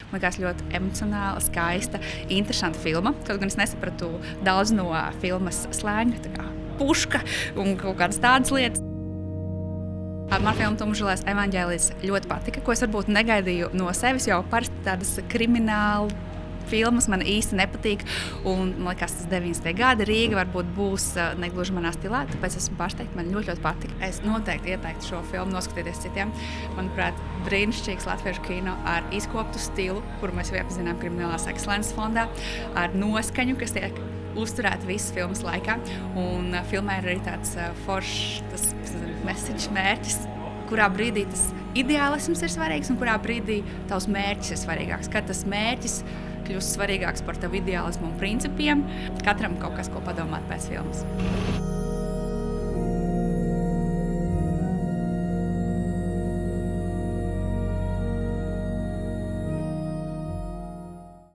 Man liekas ļoti emocionāla, skaista, interesanta filma. Kaut gan es nesapratu daudz no filmas slēņa, tā kā puška un kaut kādas tādas lietas. Man filma Tumšzilais evaņģēlijs ļoti patika, ko es varbūt negaidīju no sevis, jo parasti tādas krimināla filmas man īsti nepatīk. Un, man liekas, tas 90. gadi Rīga varbūt būs negluži manā stilā, tāpēc esmu pārsteigta, man ļoti patika. Es noteikti ieteiktu šo filmu noskatīties citiem. Manuprāt, brīnišķīgs latviešu kino ar izkoptu stilu, kuru mēs jau iepazinām Kriminālās ekscelences fondā, ar noskaņu, kas tiek uzturēta visas filmas laikā. Un filmē ir arī tāds foršs message mērķis, kurā brīdī tas ideālisms ir svarīgs un kurā brīdī tavs mērķis ir svarīgāks. Kad tas mērķis kļūst svarīgāks par tavu ideālismu un principiem, katram kaut kas, ko padomāt pēc filmas.